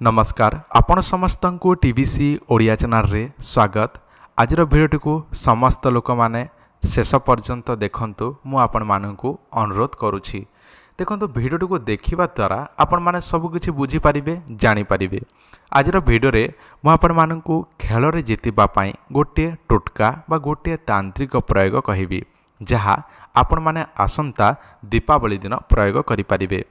नमस्कार आपण समस्त को टीवीसी ओडिया चैनल रे स्वागत। आज भिडियोटी को समस्त लोक माने शेष पर्यंत देखंतु मु आपण मानकु अनुरोध करुछि। देखंतु भिडियोटी को देखिबा द्वारा आपण माने सब किछि बुझी पारिबे जानि पारिबे। आज भिडियो रे मु आपण मानकु खेल रे जितिबा पई गोटे टोटका बा गोटे तांत्रिक प्रयोग कहिबी, जहा आपण माने आसंता दीपावली दिन प्रयोग करि पारिबे।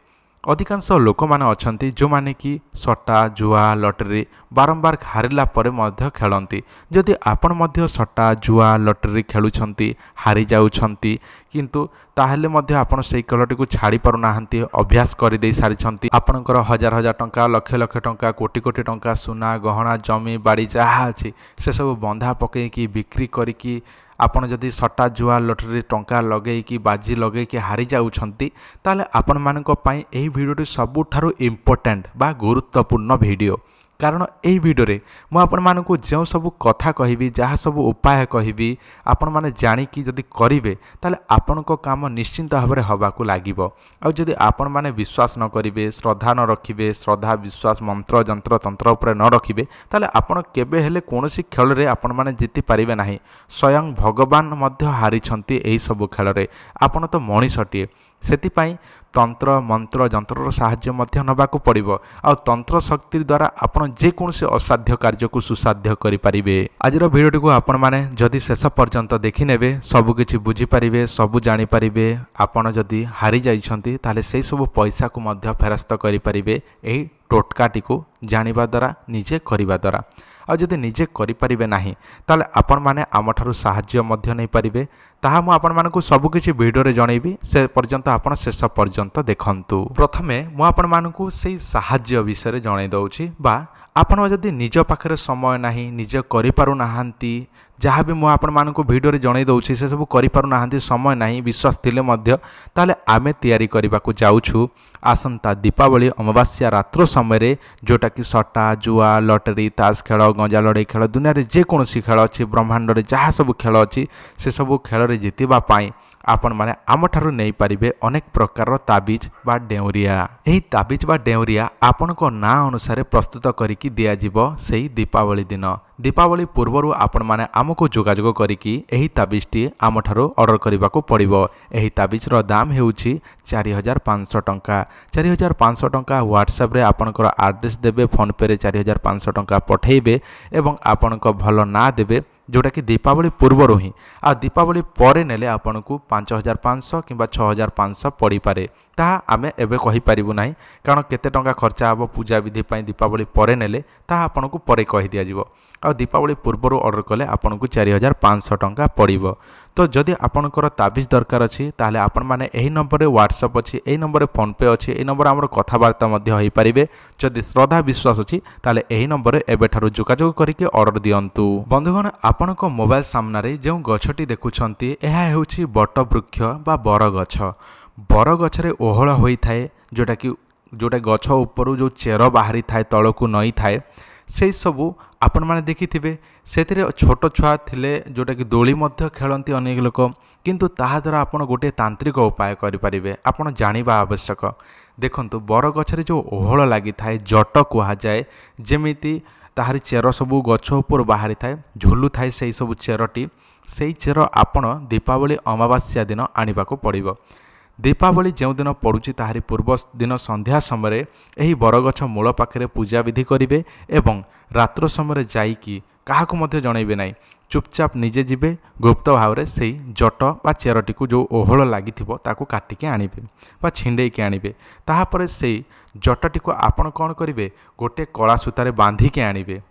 अधिकांश लोक माने अछंती जो माने कि सट्टा जुआ लटरी बारंबार हारिला परे मध्य खेलंती। जदि आपण मध्य सट्टा जुआ लटरी खेलुछंती हारि जाउछंती किंतु ताहेले मध्य आपण सेई खेलटी को छाड़ी पारु नाहंती, अभ्यास करि देई सारिछंती। आपणकर हजार हजार टंका लक्ष लक्ष टंका कोटी कोटी टंका सुना गहना जमी बाड़ी जहा अछि से सब बंधा पकई कि बिक्री करी कि आपण जदि सट्टा जुआ लटरी टंका लगे कि बाजी लगे कि हारि जाउछंती ताले आपण मानक पई एही भिडियोटी सबुठारु इम्पोर्टेंट बा गुरुत्वपूर्ण भिडियो। कारण एही भिडियो रे मु आपण मानकु जो सब कथा कहिबी जहा सब उपाय कहिबी आपण माने जानि कि जदि करिवे ताले आपनको काम निश्चिंत भाबरे हबाकू लागिबो। आ जदि आपण माने विश्वास न करिवे श्रद्धा न रखिबे श्रद्धा विश्वास मंत्र जंत्र तंत्र ऊपर न रखिबे ताले आपण केबे हेले कोनोसी खेल रे आपण माने जिति पारिबे नाही। स्वयं भगवान मध्य हारिछंती एही सब खेल रे, आपण तो मणिषटिए सेतिपाई तंत्र मंत्र जंत्र साहाय्य मध्य नबाकू पड़िबो। आ तंत्र शक्ति द्वारा आपण जे कोनोसी असाध्य कार्य को सुसाध्य करि पारिबे। आजिर भिडियोटी को आपण माने जदि शेष पर्यंत देखि नेबे सब किछि बुझी पारिबे सब जानि पारिबे। आपण जदि हारि जाइछंती ताले सेई सब पैसा को मध्य फेरस्त करि पारिबे एही टोटकाटी को जानिबा द्वारा निजे करिबा द्वारा। आ जदि निजे करि पारिबे नाही ताले आपण माने आमठारु साहाय्य मध्य नै पारिबे। ताहा मु आपण मानकु सब किछि भिडियो रे जणैबी, से पर्यंत आपण शेष पर्यंत देखंतु। प्रथमे मु आपण मानकु सेई साहाय्य विषय रे जणै दउछि बा आपण जदि निज पाखरे समय नाही निजे करि पारु नाहांती जहाँ भी मुझे आपण मानकु भिडियो रे जणै दउछि से सब करि पारु नाहांती समय नाही विश्वास थिले मध्य ताले आमे तयारी करिबाकू जाउछु आसंता दीपावली अमावास्या रात्र समय रे जोटा कि सट्टा जुआ लटरी ताश खेल गंजा लड़ाई खेल दुनिया रे जे कोनोसी खेल अछि ब्रह्मांड रे जहाँ सब खेल अछि से सब खेल रे जितिबा पाई आपण माने आमठारु नै पारिबे अनेक प्रकार ताबीज बा डेउरिया। एही ताबीज बा डेउरिया आपण को ना अनुसार प्रस्तुत करिकी दिया जिवो सेही दीपावली दिन। दीपावली पूर्वरु आपण माने आमको जोगाजोग करिकी एही ताबीजटी आमठारु ऑर्डर करिबाकू पड़िबो। एही ताबीज रो दाम हेउची 4500 टंका। 4500 टंका व्हाट्सएप रे आपनकर एड्रेस देबे, फोन पे रे 4500 टंका पठेइबे एवं आपनको भलो ना देबे जोटा कि दीपावली पूर्व ही आ दीपावली परे नेले आपन को 5500 किंबा 6500 पड़ी पारे। ताहा आमे एबे कहि परिबु नाही कारण केते टंका खर्चा हबो पूजा विधि पई दीपावली परे नेले ताहा आपन को परे कहि दिया जिवो। आ दीपावली पूर्व ऑर्डर कले आपन को 4500 टंका पड़िबो। तो जदि आपनकर ताबीज दरकार अछि ताले आपन माने एही नंबर रे व्हाट्सएप अछि, एही नंबर रे फोन पे अछि, एही नंबर हमर कथावार्ता मध्य होई परिबे। जदि श्रद्धा विश्वास अछि ताले एही नंबर रे एबेठारु जोगाजोग करिके ऑर्डर दियंतु। बंधुगण आपनक मोबाइल सामना रे जो गछटी देखुछंती एहा हेउछि बट वृक्ष बा बर गछ। बर गछ रे ओहळ होई थाए जोटा गछ ऊपर जो चेर बाहरी थाए तळकु नई थाए से सबू आपण माने देखिथिबे। सेथिरे छोट छुआ थिले जोटा कि दोली मध्य खेलंती अनेक लोक, किंतु ताहा द्वारा आपण गोटे तांत्रिक उपाय करि परिबे। आपण जानिबा आवश्यक। देखंतु बर गछरे जो ओहळ लागि थाए जट कुहा जाए, जेमिति ताहारी चेर सबू गछ ऊपर बाहरी थाए झुलु थाए सेई सबू चेरटी, सेई चेर आपण दीपावली अमावास्या दिन आनिबाकू पड़िबो। दीपावली जो दिन पड़ुछि ताहारी पूर्व दिन संध्या समय एही बरगछ मूल पाखरे पूजा विधि करिवे एवं रात्र समय जाइकी काहाकू मध्य जणैबे नाही, चुपचाप निजे जिबे गुप्त भाव रे सेई जट बा चेरटी को जो ओहळ लागिथिबो ताकू काटिके आनिबे बा छिंडेइके आनिबे। ताहा परे सेई जटटी को आपण कोन करिवे गोटे कळा सूतारे बांधिके आनिबे।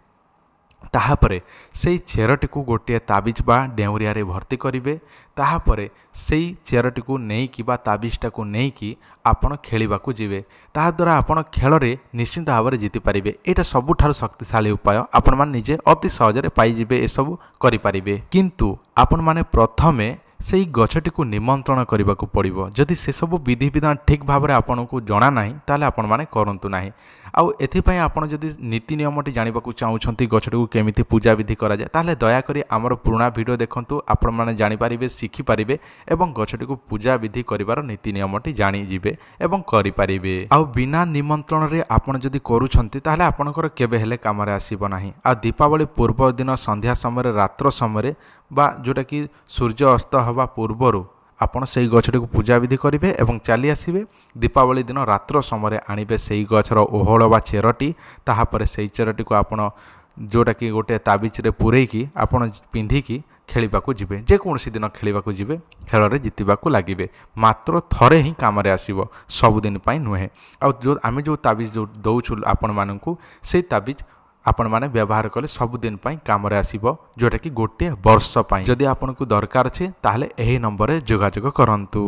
ताहापरे सेई चेरटी को गोटे ताबीज बा डेउरिया रे भर्ती करिवे। ताहापरे सेई चेरटी को नेइकी बा ताबीजटा को नेइकी आपण खेलिबाकू जिवे। ताहा द्वारा आपण खेल रे निश्चित भाव रे जीति पारिबे। एटा सबुठारु शक्तिशाली उपाय, आपण मान निजे अति सहज रे पाई जिवे, ए सब करि पारिबे। किंतु आपण माने प्रथमे सेही गछटी को निमंत्रण करने को पड़ो। जदि से सब विधि विधान ठीक भाव में आपन को जना ना ताले आपण माने करंतु नाही। आउ एथिपई आपण जदि नीति नियमटी जानिबाकू चाहूछंती गछटी को केमिति पूजा विधि करा जाय ताले दया करी हमर पुराना वीडियो देखंतु आपण माने जानि पारिबे शिखि पारिबे एवं गछटी को पूजा विधि करिवार नीति नियमटी जानि जिवे एवं करि पारिबे। आउ बिना निमंत्रण रे आपण जदि करूछंती ताले आपणकर केबे हेले काम रे आसीबो नाही। आ दीपावली पूर्व दिन संध्या समय रात्र समय बा जोटा कि सूर्य अस्त हवा पूर्वरु आपण से गछटी को पूजा विधि करेंगे और चली आसबे। दीपावली दिन रात्र समय आणवे से गछर ओहल बा चेरटी तापर से चेरटी को आपण जोटा कि गोटे ताबिज रे पुरैकी आपण पिंधिकी खेलिबा को जिवे। जेकोसी दिन खेलिबा को जिवे खेल रे जितबा को लागिबे। मात्र थरे ही काम रे आसीबो, सबुदिन पई नुहे। आ जो आमे जो ताबिज जो दउछु आपण माननकु से ताबिज आपण माने व्यवहार कले सबुदिन पई काम रे आसीबो, जोटा कि गोटे वर्ष पई। जदि आपन को दरकार छे ताहले एही नंबर रे जोगाजोग करंतु।